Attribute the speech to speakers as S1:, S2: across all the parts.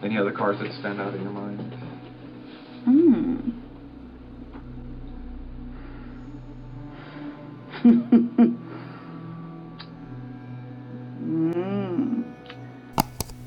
S1: Any other cars that stand out in your mind?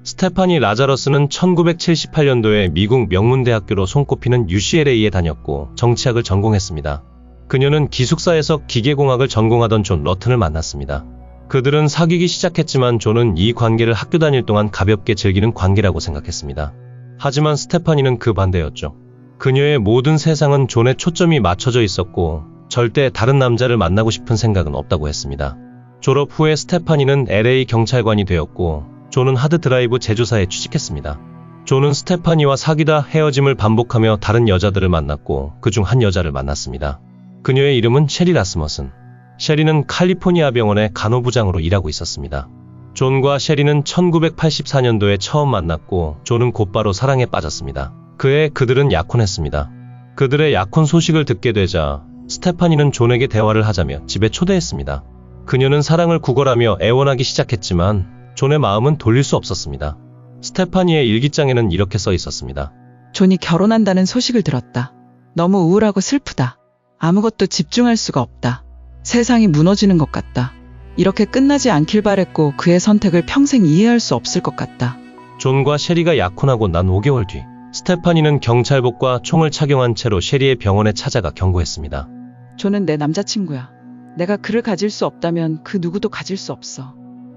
S2: 스테파니 라자러스는 1978년도에 미국 명문대학교로 손꼽히는 UCLA에 다녔고 정치학을 전공했습니다. 그녀는 기숙사에서 기계공학을 전공하던 존 러튼을 만났습니다. 그들은 사귀기 시작했지만 존은 이 관계를 학교 다닐 동안 가볍게 즐기는 관계라고 생각했습니다. 하지만 스테파니는 그 반대였죠. 그녀의 모든 세상은 존에 초점이 맞춰져 있었고 절대 다른 남자를 만나고 싶은 생각은 없다고 했습니다. 졸업 후에 스테파니는 LA 경찰관이 되었고 존은 하드드라이브 제조사에 취직했습니다. 존은 스테파니와 사귀다 헤어짐을 반복하며 다른 여자들을 만났고 그중 한 여자를 만났습니다. 그녀의 이름은 셰리 라스머슨. 셰리는 칼리포니아 병원의 간호부장으로 일하고 있었습니다. 존과 셰리는 1984년도에 처음 만났고 존은 곧바로 사랑에 빠졌습니다. 그해 그들은 약혼했습니다. 그들의 약혼 소식을 듣게 되자 스테파니는 존에게 대화를 하자며 집에 초대했습니다. 그녀는 사랑을 구걸하며 애원하기 시작했지만 존의 마음은 돌릴 수 없었습니다. 스테파니의 일기장에는 이렇게 써 있었습니다.
S3: 존이 결혼한다는 소식을 들었다. 너무 우울하고 슬프다. 아무것도 집중할 수가 없다. 세상이 무너지는 것 같다. 이렇게 끝나지 않길 바랬고 그의 선택을 평생 이해할 수 없을 것 같다.
S2: 존과 셰리가 약혼하고 난 5개월 뒤 스테파니는 경찰복과 총을 착용한 채로 셰리의 병원에 찾아가 경고했습니다.
S3: 존은 내 남자친구야. 내가 그를 가질 수 없다면 그 누구도 가질 수 없어.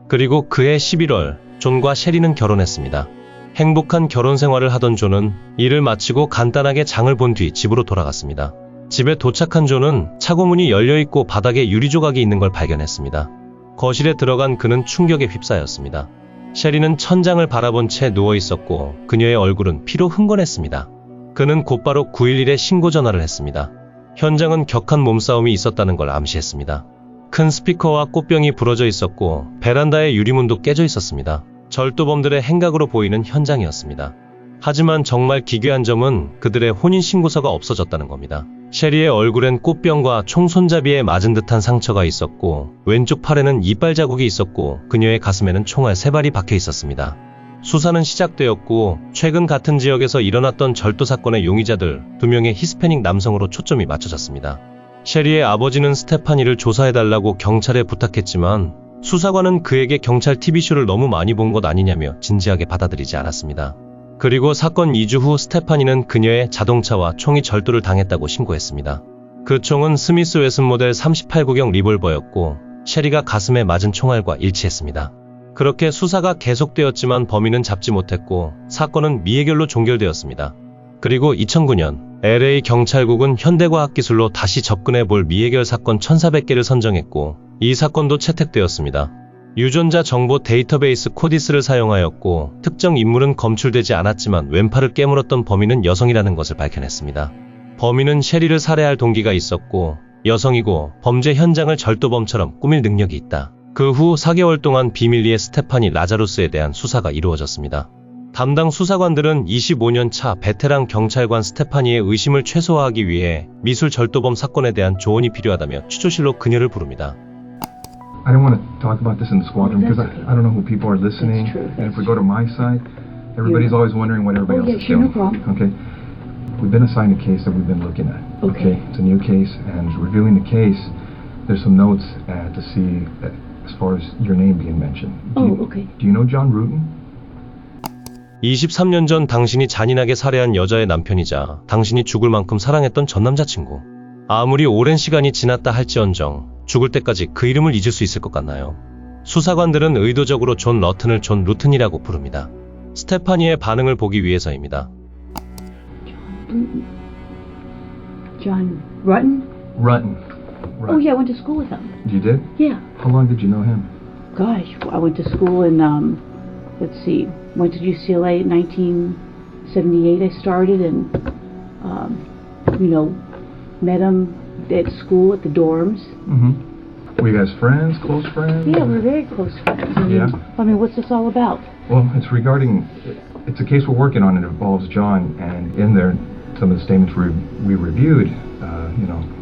S2: 그리고 그해 11월 존과 셰리는 결혼했습니다. 행복한 결혼 생활을 하던 존은 일을 마치고 간단하게 장을 본 뒤 집으로 돌아갔습니다. 집에 도착한 존은 차고문이 열려있고 바닥에 유리조각이 있는 걸 발견했습니다. 거실에 들어간 그는 충격에 휩싸였습니다. 셰리는 천장을 바라본 채 누워있었고 그녀의 얼굴은 피로 흥건했습니다. 그는 곧바로 911에 신고 전화를 했습니다. 현장은 격한 몸싸움이 있었다는 걸 암시했습니다. 큰 스피커와 꽃병이 부러져 있었고 베란다의 유리문도 깨져 있었습니다. 절도범들의 행각으로 보이는 현장이었습니다. 하지만 정말 기괴한 점은 그들의 혼인신고서가 없어졌다는 겁니다. 셰리의 얼굴엔 꽃병과 총 손잡이에 맞은 듯한 상처가 있었고 왼쪽 팔에는 이빨 자국이 있었고 그녀의 가슴에는 총알 3발이 박혀 있었습니다. 수사는 시작되었고 최근 같은 지역에서 일어났던 절도 사건의 용의자들 2명의 히스패닉 남성으로 초점이 맞춰졌습니다. 셰리의 아버지는 스테파니를 조사해달라고 경찰에 부탁했지만 수사관은 그에게 경찰 TV쇼를 너무 많이 본 것 아니냐며 진지하게 받아들이지 않았습니다. 그리고 사건 2주 후 스테파니는 그녀의 자동차와 총이 절도를 당했다고 신고했습니다. 그 총은 스미스 웨슨 모델 38구경 리볼버였고 셰리가 가슴에 맞은 총알과 일치했습니다. 그렇게 수사가 계속되었지만 범인은 잡지 못했고 사건은 미해결로 종결되었습니다. 그리고 2009년 LA 경찰국은 현대과학기술로 다시 접근해 볼 미해결 사건 1400개를 선정했고 이 사건도 채택되었습니다. 유전자 정보 데이터베이스 코디스를 사용하였고 특정 인물은 검출되지 않았지만 왼팔을 깨물었던 범인은 여성이라는 것을 밝혀냈습니다. 범인은 셰리를 살해할 동기가 있었고 여성이고 범죄 현장을 절도범처럼 꾸밀 능력이 있다. 그 후 4개월 동안 비밀리에 스테파니 라자루스에 대한 수사가 이루어졌습니다. 담당 수사관들은 25년 차 베테랑 경찰관 스테파니의 의심을 최소화하기 위해 미술 절도범 사건에 대한 조언이 필요하다며 취조실로 그녀를 부릅니다.
S1: I don't want to talk about this in the squadron because I don't know who people are listening. And if we go to my side, everybody's always wondering what everybody else is doing. Okay. We've been assigned a case that we've been looking at. Okay. It's a new case, and reviewing the case, there's some notes to see as far as your name being mentioned.
S4: Okay.
S1: Do you know John Rutan?
S2: 23년 전 당신이 잔인하게 살해한 여자의 남편이자 당신이 죽을 만큼 사랑했던 전 남자친구. 아무리 오랜 시간이 지났다 할지언정 죽을 때까지 그 이름을 잊을 수 있을 것 같나요? 수사관들은 의도적으로 존 러튼을 존 루튼이라고 부릅니다. 스테파니의 반응을 보기 위해서입니다.
S4: John Rutten?
S1: Rutan.
S4: Oh yeah, I went to school with him.
S1: You did?
S4: Yeah.
S1: How long did you know him?
S4: Gosh, I went to school in, let's see, went to UCLA in 1978 I started and, met him at school at the dorms.
S1: Mm-hmm. Were you guys friends, close friends?
S4: Yeah, we're very close friends.
S1: Yeah.
S4: I mean, what's this all about?
S1: Well, it's a case we're working on. It involves John, and in there, some of the statements we reviewed,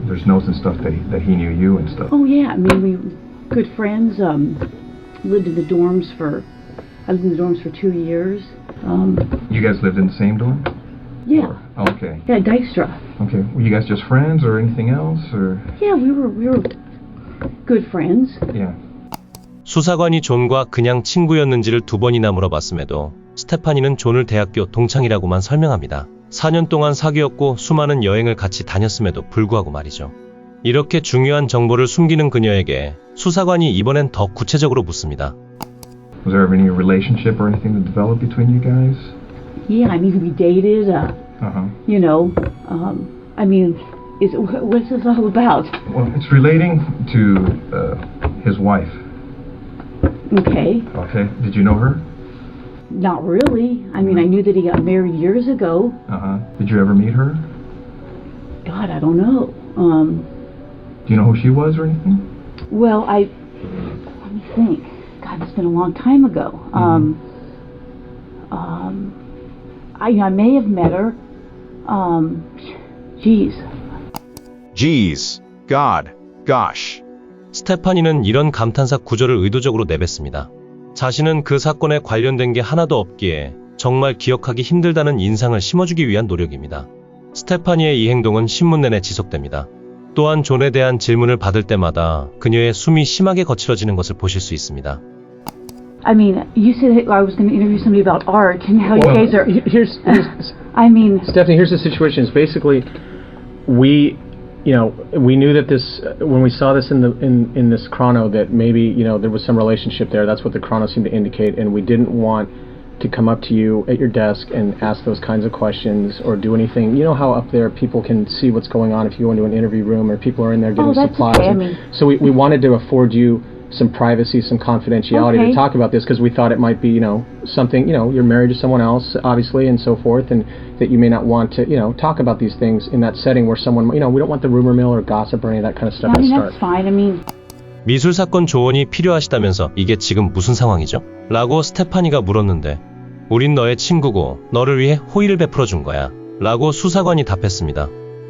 S1: there's notes and stuff that he knew you and stuff.
S4: Oh yeah, I mean, we good friends. I lived in the dorms for 2 years.
S1: You guys lived in the same dorm?
S4: Yeah.
S1: Or, okay.
S4: Yeah, Dykstra.
S1: Okay. Were you guys just friends or anything else? Or
S4: Yeah, we were good friends.
S1: yeah.
S2: 수사관이 존과 그냥 친구였는지를 2번이나 물어봤음에도 스테파니는 존을 대학교 동창이라고만 설명합니다. 4년 동안 사귀었고 수많은 여행을 같이 다녔음에도 불구하고 말이죠. 이렇게 중요한 정보를 숨기는 그녀에게 수사관이 이번엔 더 구체적으로 묻습니다.
S1: Was there ever any relationship or anything that developed between you guys?
S4: Yeah, I mean, we dated. You know, I mean, what's this all about?
S1: Well, it's relating to his wife.
S4: Okay.
S1: Okay. Did you know her?
S4: Not really. I mean, I knew that he got married years ago.
S1: Did you ever meet her?
S4: God, I don't know.
S1: Do you know who she was or anything?
S4: Well, let me think. God, it's been a long time ago. I may have met her.
S5: Geez, God, gosh.
S2: 스테파니는 이런 감탄사 구절을 의도적으로 내뱉습니다. 자신은 그 사건에 관련된 게 하나도 없기에 정말 기억하기 힘들다는 인상을 심어주기 위한 노력입니다. 스테파니의 이 행동은 신문 내내 지속됩니다. 또한 존에 대한 질문을 받을 때마다 그녀의 숨이 심하게 거칠어지는 것을 보실 수 있습니다.
S4: I mean, you said I was going to interview somebody about art and how you guys are...
S6: Here's
S4: I mean...
S6: Stephanie, here's the situation. It's basically, we knew that this, when we saw this in this chrono, that maybe, there was some relationship there. That's what the chrono seemed to indicate, and we didn't want to come up to you at your desk and ask those kinds of questions or do anything. You know how up there people can see what's going on if you go into an interview room or people are in there getting supplies.
S4: Okay. I mean...
S6: So we wanted to afford you some privacy, some confidentiality to talk about this because we thought it might be, something, you're married to someone else, obviously, and so forth, and that you may not want to, talk about these things in that setting where someone, we don't want the rumor mill or gossip or any of that kind of stuff
S4: to
S6: start.
S4: That's fine. I mean...
S2: 미술사건 조언이 필요하시다면서 이게 지금 무슨 상황이죠? 라고 스테파니가 물었는데 우린 너의 친구고 너를 위해 호의를 베풀어 준 거야. 라고 수사관이 답했습니다.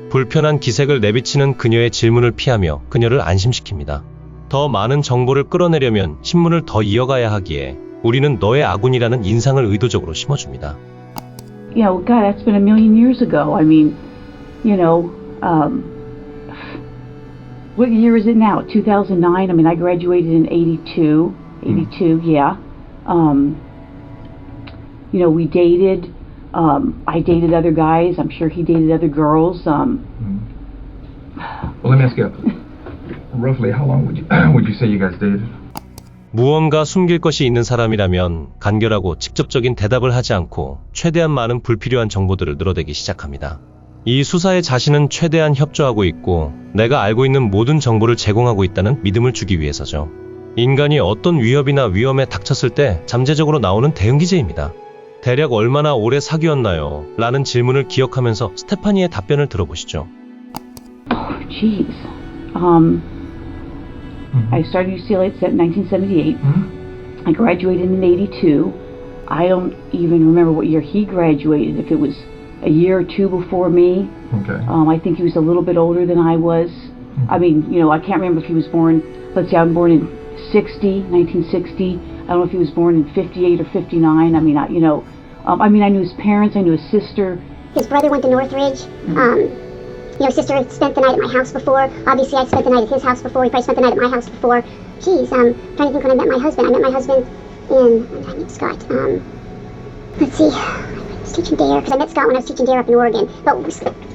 S2: 불편한 기색을 내비치는 그녀의 질문을 피하며 그녀를 안심시킵니다. 더 많은 정보를 끌어내려면 신문을 더 이어가야 하기에 우리는 너의 아군이라는 인상을 의도적으로 심어줍니다.
S4: God, that's been a million years ago. I mean, what year is it now? 2009? I mean, I graduated in 82, yeah. We dated. I dated other guys. I'm sure he dated other girls.
S1: Well, let me ask you, roughly how long would you say you guys dated?
S2: 무언가 숨길 것이 있는 사람이라면 간결하고 직접적인 대답을 하지 않고 최대한 많은 불필요한 정보들을 늘어대기 시작합니다. 이 수사에 자신은 최대한 협조하고 있고 내가 알고 있는 모든 정보를 제공하고 있다는 믿음을 주기 위해서죠. 인간이 어떤 위협이나 위험에 닥쳤을 때 잠재적으로 나오는 대응기제입니다. 대략 얼마나 오래 사귀었나요? 라는 질문을 기억하면서 스테파니의 답변을 들어보시죠.
S4: Oh, jeez. I started UCLA in 1978. I graduated in 82. I don't even remember what year he graduated, if it was a year or two before me.
S1: Okay.
S4: I think he was a little bit older than I was. I mean, I can't remember if he was born, let's say I'm born in 1960. I don't know if he was born in 58 or 59. I mean, I knew his parents, I knew his sister.
S7: His brother went to Northridge. Sister had spent the night at my house before. Obviously, I spent the night at his house before. He probably spent the night at my house before. Geez, trying to think when I met my husband. I met my husband I met Scott. Let's see. I was teaching DARE, because I met Scott when I was teaching DARE up in Oregon. But I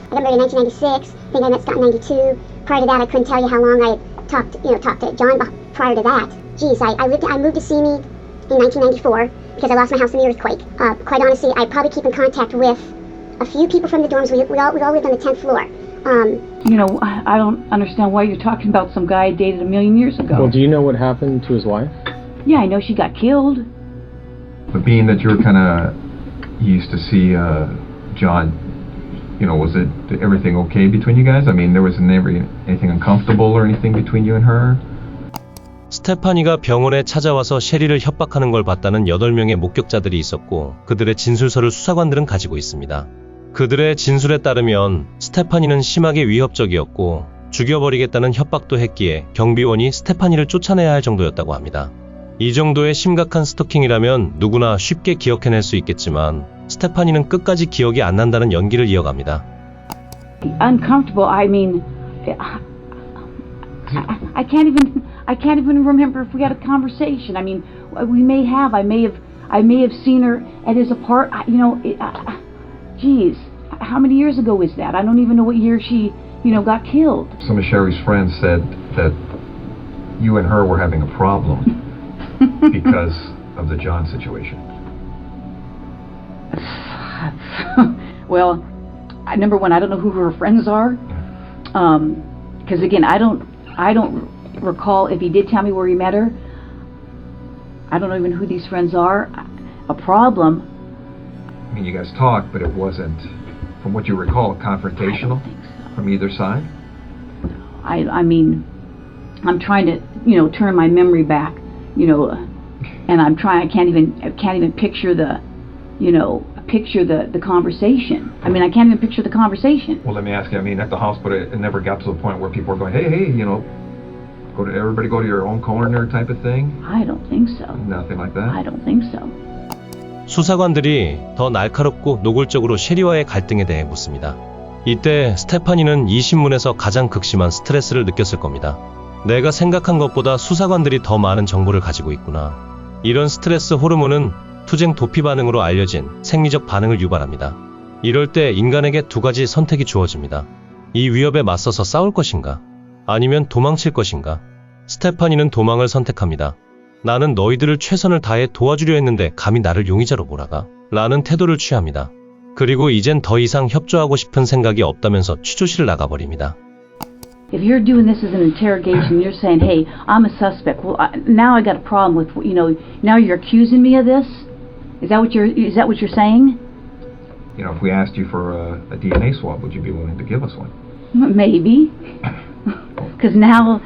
S7: got married in 1996. I think I met Scott in 92. Prior to that, I couldn't tell you how long I had talked to John prior to that. Geez, I moved to Simi in 1994 because I lost my house in the earthquake. Quite honestly, I probably keep in contact with a few people from the dorms. We all lived on the 10th floor.
S4: I don't understand why you're talking about some guy I dated a million years ago.
S6: Well, do you know what happened to his wife?
S4: Yeah, I know she got killed.
S1: But being that you were you used to see John, was everything okay between you guys? I mean, there was never anything uncomfortable or anything between you and her?
S2: 스테파니가 병원에 찾아와서 셰리를 협박하는 걸 봤다는 8명의 목격자들이 있었고 그들의 진술서를 수사관들은 가지고 있습니다. 그들의 진술에 따르면 스테파니는 심하게 위협적이었고 죽여버리겠다는 협박도 했기에 경비원이 스테파니를 쫓아내야 할 정도였다고 합니다. 이 정도의 심각한 스토킹이라면 누구나 쉽게 기억해낼 수 있겠지만 스테파니는 끝까지 기억이 안 난다는 연기를 이어갑니다.
S4: Uncomfortable. I mean, I can't even remember if we had a conversation. I mean, we may have. I may have seen her at his apartment. You know, geez, how many years ago was that? I don't even know what year she, got killed.
S1: Some of Sherry's friends said that you and her were having a problem because of the John situation.
S4: Well, number one, I don't know who her friends are, because again, I don't recall if he did tell me where he met her. I don't know even who these friends are. A problem.
S1: I mean, you guys talked, but it wasn't, from what you recall, confrontational from either side?
S4: I mean, I'm trying to, turn my memory back, and I'm trying. I can't even picture the, picture the conversation. I mean, I can't even picture the conversation.
S1: Well, let me ask you. I mean, at the hospital, it never got to the point where people were going, hey, everybody go to your own corner type of thing?
S4: I don't think so.
S1: Nothing like that?
S4: I don't think so.
S2: 수사관들이 더 날카롭고 노골적으로 셰리와의 갈등에 대해 묻습니다. 이때 스테파니는 이 신문에서 가장 극심한 스트레스를 느꼈을 겁니다. 내가 생각한 것보다 수사관들이 더 많은 정보를 가지고 있구나. 이런 스트레스 호르몬은 투쟁 도피 반응으로 알려진 생리적 반응을 유발합니다. 이럴 때 인간에게 두 가지 선택이 주어집니다. 이 위협에 맞서서 싸울 것인가? 아니면 도망칠 것인가? 스테파니는 도망을 선택합니다. 나는 너희들을 최선을 다해 도와주려 했는데 감히 나를 용의자로 몰아가? 라는 태도를 취합니다. 그리고 이젠 더 이상 협조하고 싶은 생각이 없다면서 취조실을 나가버립니다.
S4: If you're doing this as an interrogation, you're saying, hey, I'm a suspect. Well, now I got a problem with, now you're accusing me of this? Is that what you're saying?
S1: If we asked you for a DNA swab, would you be willing to give us one?
S4: Maybe. Because now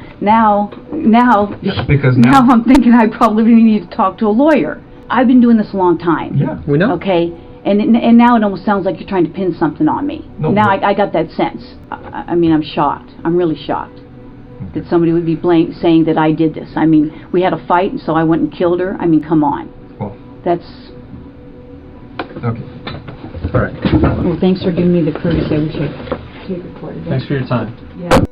S1: Because
S4: I'm thinking I probably need to talk to a lawyer. I've been doing this a long time.
S1: Yeah.
S6: We know.
S4: Okay, and now it almost sounds like you're trying to pin something on me.
S1: No,
S4: now
S1: but-
S4: I got that sense. I mean, I'm shocked. I'm really shocked that somebody would be saying that I did this. I mean, we had a fight, and so I went and killed her. I mean, come on.
S1: Well,
S4: That's.
S1: okay.
S6: All right.
S4: Well, thanks for giving me the courtesy. I wish I could record it.
S6: Thanks for your time.
S4: Yeah.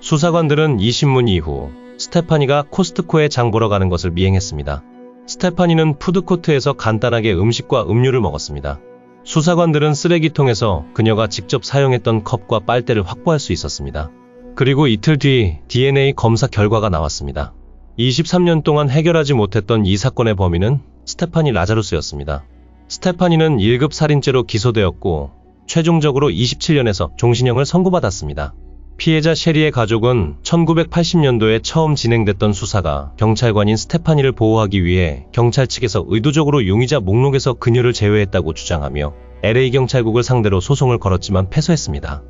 S2: 수사관들은 이 신문 이후 스테파니가 코스트코에 장 보러 가는 것을 미행했습니다. 스테파니는 푸드코트에서 간단하게 음식과 음료를 먹었습니다. 수사관들은 쓰레기통에서 그녀가 직접 사용했던 컵과 빨대를 확보할 수 있었습니다. 그리고 이틀 뒤 DNA 검사 결과가 나왔습니다. 23년 동안 해결하지 못했던 이 사건의 범인은 스테파니 라자루스였습니다. 스테파니는 1급 살인죄로 기소되었고 최종적으로 27년에서 종신형을 선고받았습니다. 피해자 셰리의 가족은 1980년도에 처음 진행됐던 수사가 경찰관인 스테파니를 보호하기 위해 경찰 측에서 의도적으로 용의자 목록에서 그녀를 제외했다고 주장하며 LA 경찰국을 상대로 소송을 걸었지만 패소했습니다.